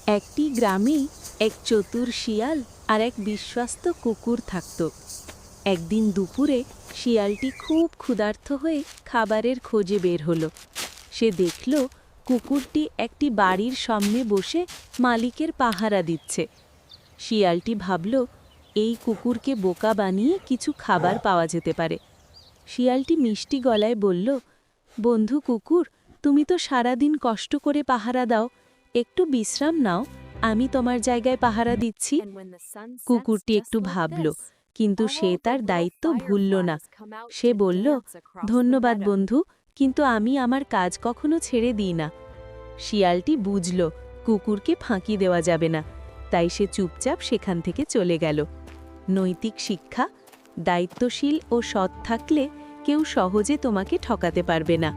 একটি গ্রামে এক চতুর শিয়াল আর এক বিশ্বস্ত কুকুর থাকত। একদিন দুপুরে শিয়ালটি খুব ক্ষুধার্ত হয়ে খাবারের খোঁজে বের হলো। সে দেখল কুকুরটি একটি বাড়ির সামনে বসে মালিকের পাহারা দিচ্ছে। শিয়ালটি ভাবল, এই কুকুরকে বোকা বানিয়ে কিছু খাবার পাওয়া যেতে পারে। শিয়ালটি মিষ্টি গলায় বলল, বন্ধু কুকুর, তুমি তো সারাদিন কষ্ট করে পাহারা দাও, একটু বিশ্রাম নাও, আমি তোমার জায়গায় পাহারা দিচ্ছি। কুকুরটি একটু ভাবল, কিন্তু সে তার দায়িত্ব ভুলল না। সে বলল, ধন্যবাদ বন্ধু, কিন্তু আমি আমার কাজ কখনো ছেড়ে দিই না। শিয়ালটি বুঝল কুকুরকে ফাঁকি দেওয়া যাবে না, তাই সে চুপচাপ সেখান থেকে চলে গেল। নৈতিক শিক্ষা: দায়িত্বশীল ও সৎ থাকলে কেউ সহজে তোমাকে ঠকাতে পারবে না।